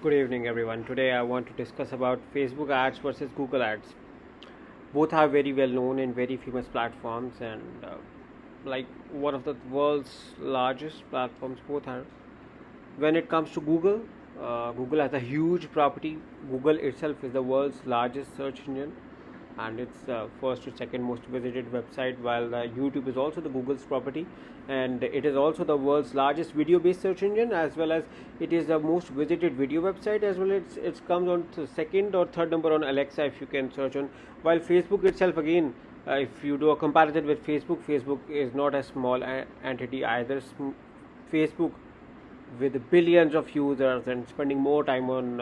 Good evening, everyone. Today I want to discuss about Facebook ads versus Google ads. Both are very well known and very famous platforms, and like one of the world's largest platforms. Both are. When it comes to Google, Google has a huge property. Google itself is the world's largest search engine, and it's first to second most visited website, while YouTube is also the Google's property, and it is also the world's largest video based search engine, as well as it is the most visited video website, as well as it comes on to second or third number on Alexa if you can search on. While Facebook itself, again, if you do a comparison with Facebook is not a small entity either. Facebook, with billions of users and spending more time on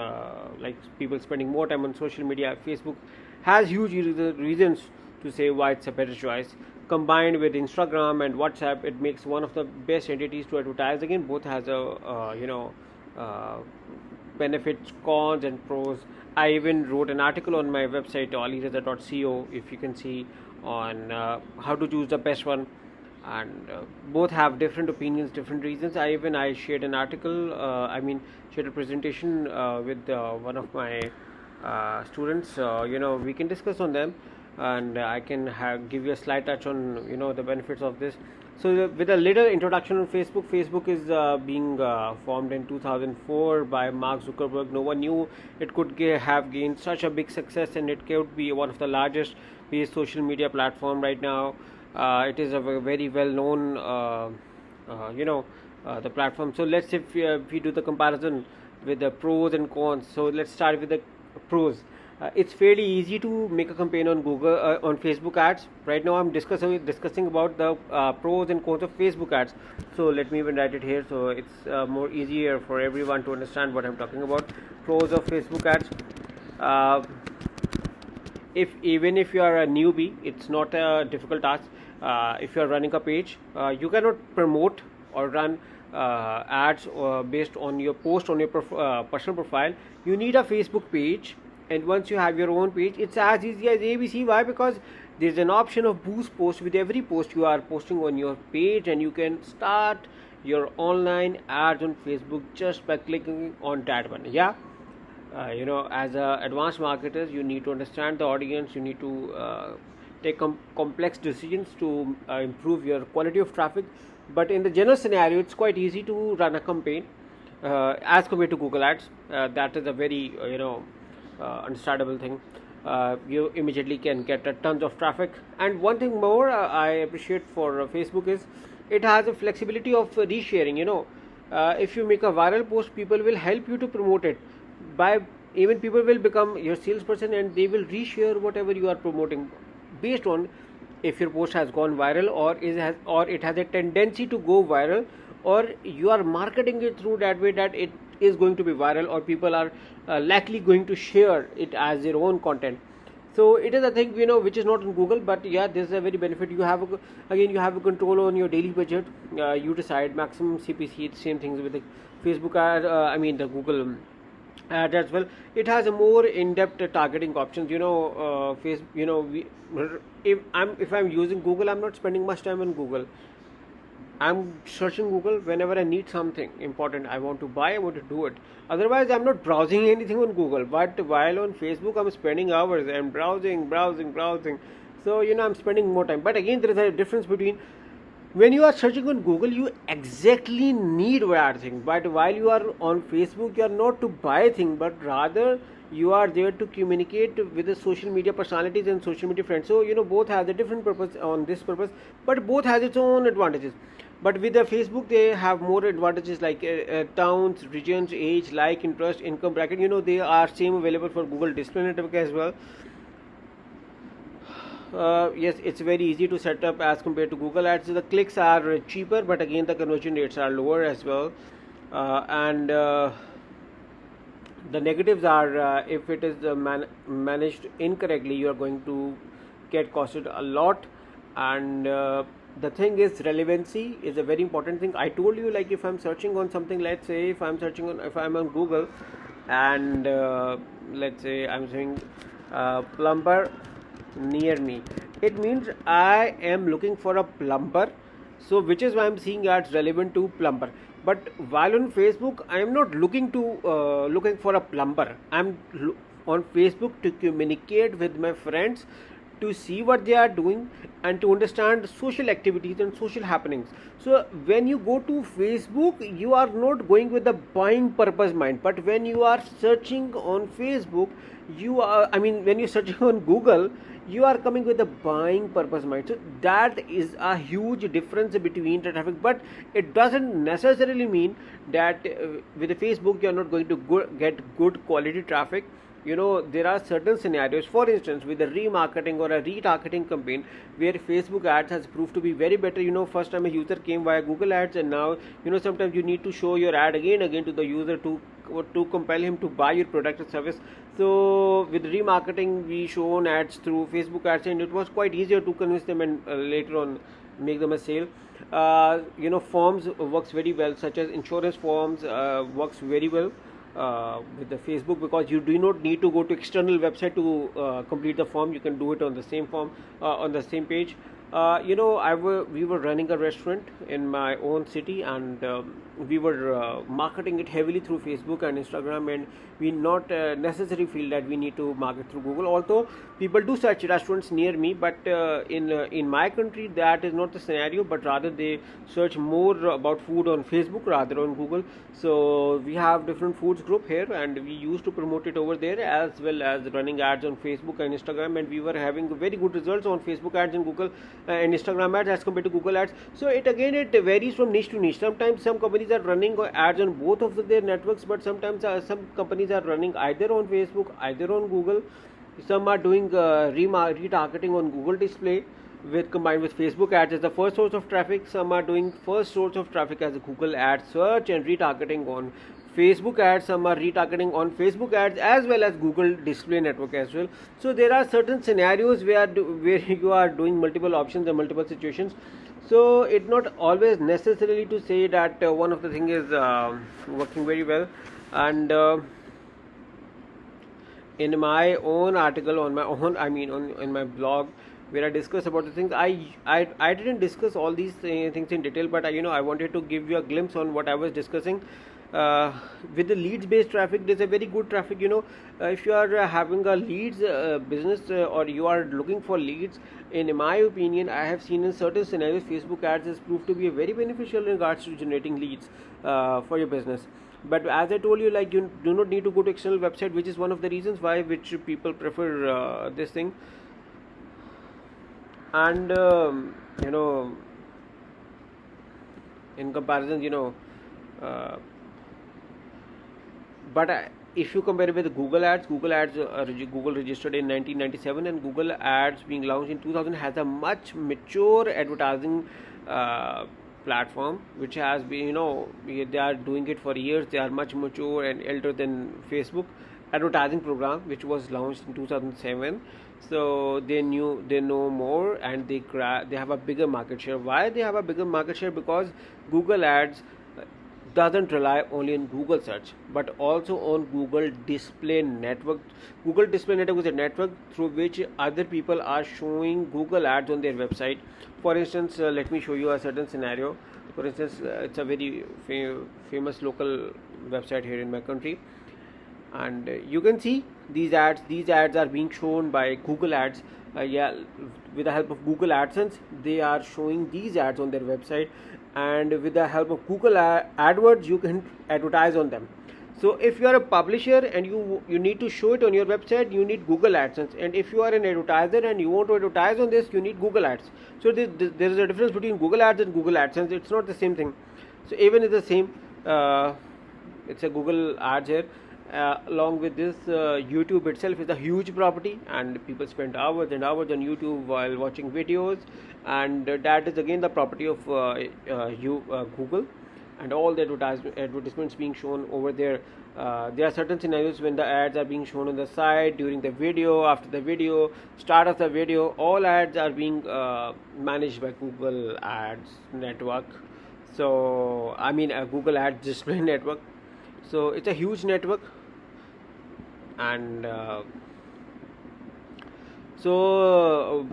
people spending more time on social media, Facebook has huge reasons to say why it's a better choice. Combined with Instagram and WhatsApp, it makes one of the best entities to advertise. Again, both has a uh, benefits, cons, and pros. I even wrote an article on my website alireza.co, if you can see, on how to choose the best one. And both have different opinions, different reasons. I shared an article, shared a presentation with one of my students. We can discuss on them, and I can give you a slight touch on the benefits of this. So with a little introduction on Facebook is being formed in 2004 by Mark Zuckerberg. No one knew it could have gained such a big success, and it could be one of the largest based social media platform right now. It is a very well known the platform. So let's, if we do the comparison with the pros and cons. So let's start with the pros. It's fairly easy to make a campaign on Google, on Facebook ads. Right now I'm discussing about the pros and cons of Facebook ads. So let me even write it here, so it's more easier for everyone to understand what I'm talking about. Pros of Facebook ads. uh, if even if you are a newbie, it's not a difficult task. If you are running a page, you cannot promote or run ads based on your post on your personal profile. You need a Facebook page, and once you have your own page, it's as easy as ABC. Why? Because there's an option of boost post with every post you are posting on your page, and you can start your online ads on Facebook just by clicking on that one. Yeah. As advanced marketers, you need to understand the audience. You need to take complex decisions to improve your quality of traffic. But in the general scenario, it's quite easy to run a campaign as compared to Google ads. That is a very understandable thing. You immediately can get tons of traffic. And one thing more I appreciate for Facebook is it has a flexibility of resharing. If you make a viral post, people will help you to promote it. By even people will become your salesperson, and they will reshare whatever you are promoting based on if your post has gone viral, or it has a tendency to go viral, or you are marketing it through that way that it is going to be viral, or people are likely going to share it as their own content. So it is a thing which is not in Google, but yeah, this is a very benefit. Again, you have a control on your daily budget. You decide maximum CPC. Same things with the Facebook ad, the Google ad as well. It has a more in-depth targeting options. If I'm using Google, I'm not spending much time on Google. I'm searching Google whenever I need something important. I want to buy, I want to do it. Otherwise, I'm not browsing anything on Google. But while on Facebook, I'm spending hours and browsing. So I'm spending more time. But again, there is a difference between when you are searching on Google, you exactly need that thing. But while you are on Facebook, you are not to buy thing, but rather you are there to communicate with the social media personalities and social media friends. So both has a different purpose on this purpose, but both has its own advantages. But with the Facebook, they have more advantages like towns, regions, age, like, interest, income bracket. They are same available for Google Display Network as well. Yes, it's very easy to set up as compared to Google ads. The clicks are cheaper, but again the conversion rates are lower as well. And the negatives are, if it is managed incorrectly, you are going to get costed a lot. And the thing is, relevancy is a very important thing. I told you, like, if I'm searching on something, let's say if I'm on Google, and let's say I'm saying plumber near me, it means I am looking for a plumber. So which is why I'm seeing ads relevant to plumber. But while on Facebook, I am not looking for a plumber. On Facebook to communicate with my friends, to see what they are doing, and to understand social activities and social happenings. So when you go to Facebook, you are not going with the buying purpose mind, but when you are searching on Facebook, when you're searching on Google, you are coming with the buying purpose mind. So that is a huge difference between the traffic. But it doesn't necessarily mean that with the Facebook you are not going to get good quality traffic. There are certain scenarios, for instance with a remarketing or a retargeting campaign, where Facebook ads has proved to be very better. First time a user came via Google ads, and now sometimes you need to show your ad again to the user to compel him to buy your product or service. So with remarketing, we shown ads through Facebook ads, and it was quite easier to convince them, and later on make them a sale. Forms works very well, such as insurance forms works very well with the Facebook, because you do not need to go to external website to complete the form. You can do it on the same form, on the same page. We were running a restaurant in my own city, and we were marketing it heavily through Facebook and Instagram, and we not necessarily feel that we need to market through Google. Although people do search restaurants near me, but in my country that is not the scenario, but rather they search more about food on Facebook rather on Google. So we have different foods group here, and we used to promote it over there, as well as running ads on Facebook and Instagram, and we were having very good results on Facebook ads and Google and Instagram ads as compared to Google ads. So it varies from niche to niche. Sometimes some companies are running ads on both of their networks, but sometimes some companies are running either on Facebook, either on Google. Some are doing retargeting on Google display combined with Facebook ads as the first source of traffic. Some are doing first source of traffic as a Google ad search and retargeting on Facebook ads. Some are retargeting on Facebook ads as well as Google display network as well. So there are certain scenarios where you are doing multiple options and multiple situations. So it's not always necessarily to say that one of the thing is working very well. And in my own article on my own, in my blog, where I discuss about the things, I didn't discuss all these things in detail, but I wanted to give you a glimpse on what I was discussing. With the leads based traffic, there's a very good traffic. If you are having a leads business, or you are looking for leads, in my opinion, I have seen in certain scenarios Facebook ads has proved to be very beneficial in regards to generating leads for your business. But as I told you, like, you do not need to go to external website, which is one of the reasons why which people prefer this thing. And in comparison, but if you compare it with Google ads, Google registered in 1997, and Google ads being launched in 2000 has a much mature advertising platform, which has been, they are doing it for years. They are much mature and elder than Facebook advertising program, which was launched in 2007. So they know more, and they have a bigger market share. Why they have a bigger market share? Because Google ads doesn't rely only on Google search, but also on Google display network. Google display network is a network through which other people are showing Google ads on their website. For instance, let me show you a certain scenario. For instance, it's a very famous local website here in my country, and you can see these ads are being shown by Google ads. With the help of Google AdSense, they are showing these ads on their website, and with the help of Google AdWords, you can advertise on them. So if you are a publisher and you need to show it on your website, you need Google AdSense. And if you are an advertiser and you want to advertise on this, you need Google Ads. So there is a difference between Google Ads and Google AdSense. It's not the same thing. So even it's the same, it's a Google Ads here. Along with this, YouTube itself is a huge property, and people spend hours and hours on YouTube while watching videos, and that is again the property of Google, and all the advertisements being shown over there. There are certain scenarios when the ads are being shown on the side, during the video, after the video, start of the video. All ads are being managed by Google Ads network. So Google Ads display network. So it's a huge network, and So,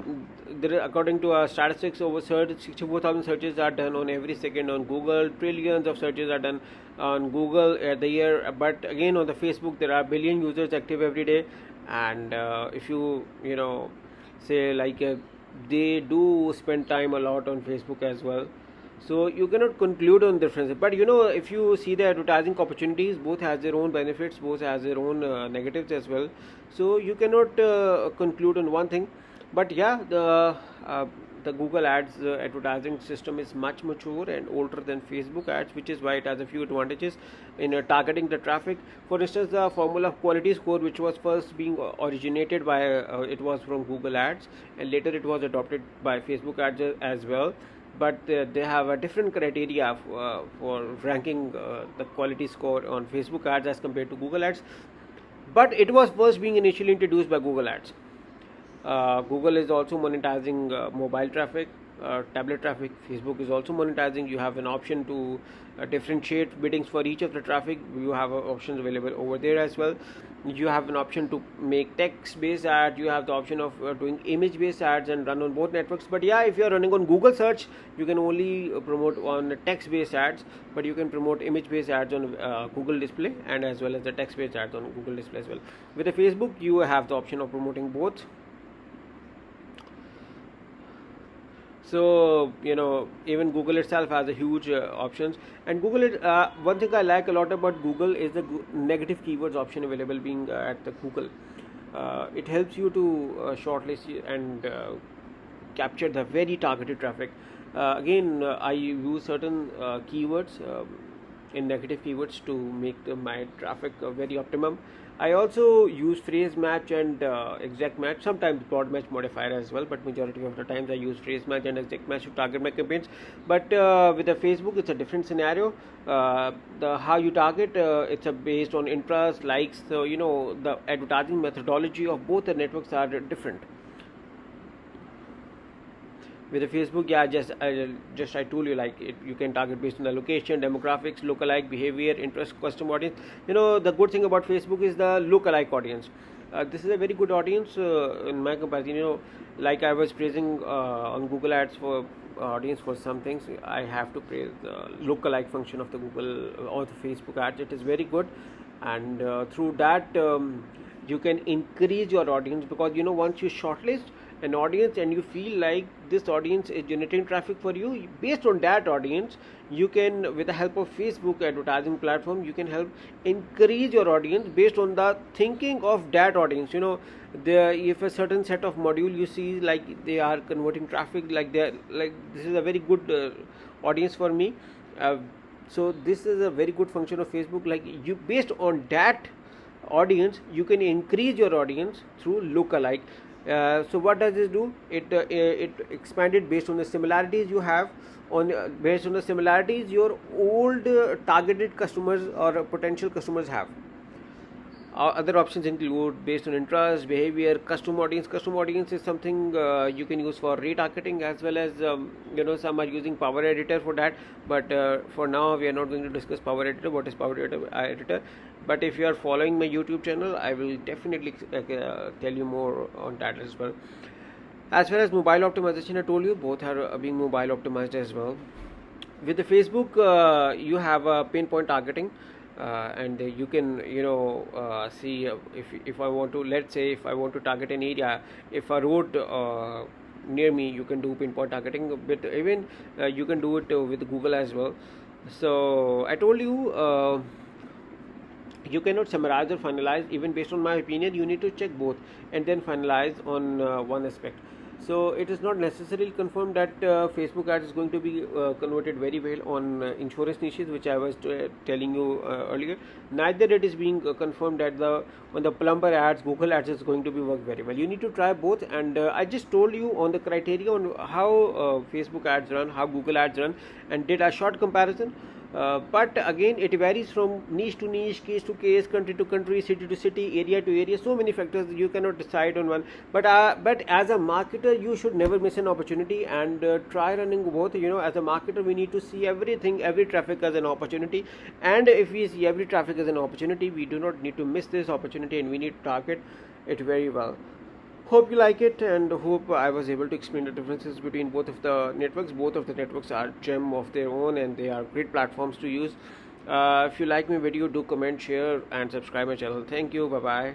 according to our statistics, over 64,000 searches are done on every second on Google. Trillions of searches are done on Google at the year. But again, on the Facebook, there are billion users active every day. And if you know, say like they do spend time a lot on Facebook as well. So you cannot conclude on differences. But if you see the advertising opportunities, both has their own benefits, both has their own negatives as well. So you cannot conclude on one thing. But yeah, the Google Ads advertising system is much mature and older than Facebook ads, which is why it has a few advantages in targeting the traffic. For instance, the formula of quality score, which was first being originated by it was from Google Ads, and later it was adopted by Facebook ads as well. But they have a different criteria for ranking the quality score on Facebook ads as compared to Google ads. But it was first being initially introduced by Google ads. Google is also monetizing mobile traffic, tablet traffic. Facebook is also monetizing. You have an option to differentiate biddings for each of the traffic. You have options available over there as well. You have an option to make text-based ads. You have the option of doing image-based ads and run on both networks. But yeah, if you are running on Google search, you can only promote on text-based ads, but you can promote image-based ads on Google display, and as well as the text-based ads on Google display as well. With the Facebook, you have the option of promoting both. So even Google itself has a huge options. And Google one thing I like a lot about Google is the negative keywords option available being at the Google. It helps you to shortlist and capture the very targeted traffic. Again, I use certain keywords in negative keywords to make my traffic very optimum. I also use phrase match and exact match, sometimes broad match modifier as well, but majority of the times I use phrase match and exact match to target my campaigns. But with the Facebook, it's a different scenario. The how you target, it's based on interest, likes. So the advertising methodology of both the networks are different. With the Facebook, yeah, I told you, like you can target based on the location, demographics, lookalike behavior, interest, customer audience. The good thing about Facebook is the lookalike audience. This is a very good audience in my comparison. Like I was praising on Google Ads for audience for some things, I have to praise the lookalike function of the Google or the Facebook ads. It is very good, and through that you can increase your audience, because once you shortlist an audience and you feel like this audience is generating traffic for you, based on that audience you can, with the help of Facebook advertising platform, you can help increase your audience based on the thinking of that audience. If a certain set of module you see like they are converting traffic, like this is a very good audience for me, so this is a very good function of Facebook. Like you, based on that audience, you can increase your audience through lookalike. So what does this do? It expanded based on the similarities you have. Based on the similarities your old targeted customers or potential customers have. Other options include based on interest, behavior, custom audience. Custom audience is something you can use for retargeting, as well as some are using Power Editor for that. But for now we are not going to discuss Power Editor. What is Power Editor? But if you are following my YouTube channel, I will definitely tell you more on that as well. As far as mobile optimization, I told you both are being mobile optimized as well. With the Facebook, you have pinpoint targeting. And you can see if I want to, let's say if I want to target an area, if a road near me, you can do pinpoint targeting, but even you can do it with Google as well. So I told you you cannot summarize or finalize. Even based on my opinion, you need to check both and then finalize on one aspect. So it is not necessarily confirmed that Facebook ads is going to be converted very well on insurance niches, which I was telling you earlier. Neither it is being confirmed that on the plumber ads, Google ads is going to be work very well. You need to try both, and I just told you on the criteria on how Facebook ads run, how Google ads run, and did a short comparison. But again, it varies from niche to niche, case to case, country to country, city to city, area to area. So many factors, you cannot decide on one. But as a marketer, you should never miss an opportunity and try running both. As a marketer, we need to see everything, every traffic as an opportunity. And if we see every traffic as an opportunity, we do not need to miss this opportunity, and we need to target it very well. Hope you like it, and hope I was able to explain the differences between both of the networks. Both of the networks are gem of their own, and they are great platforms to use. If you like my video, do comment, share, and subscribe my channel. Thank you. Bye bye.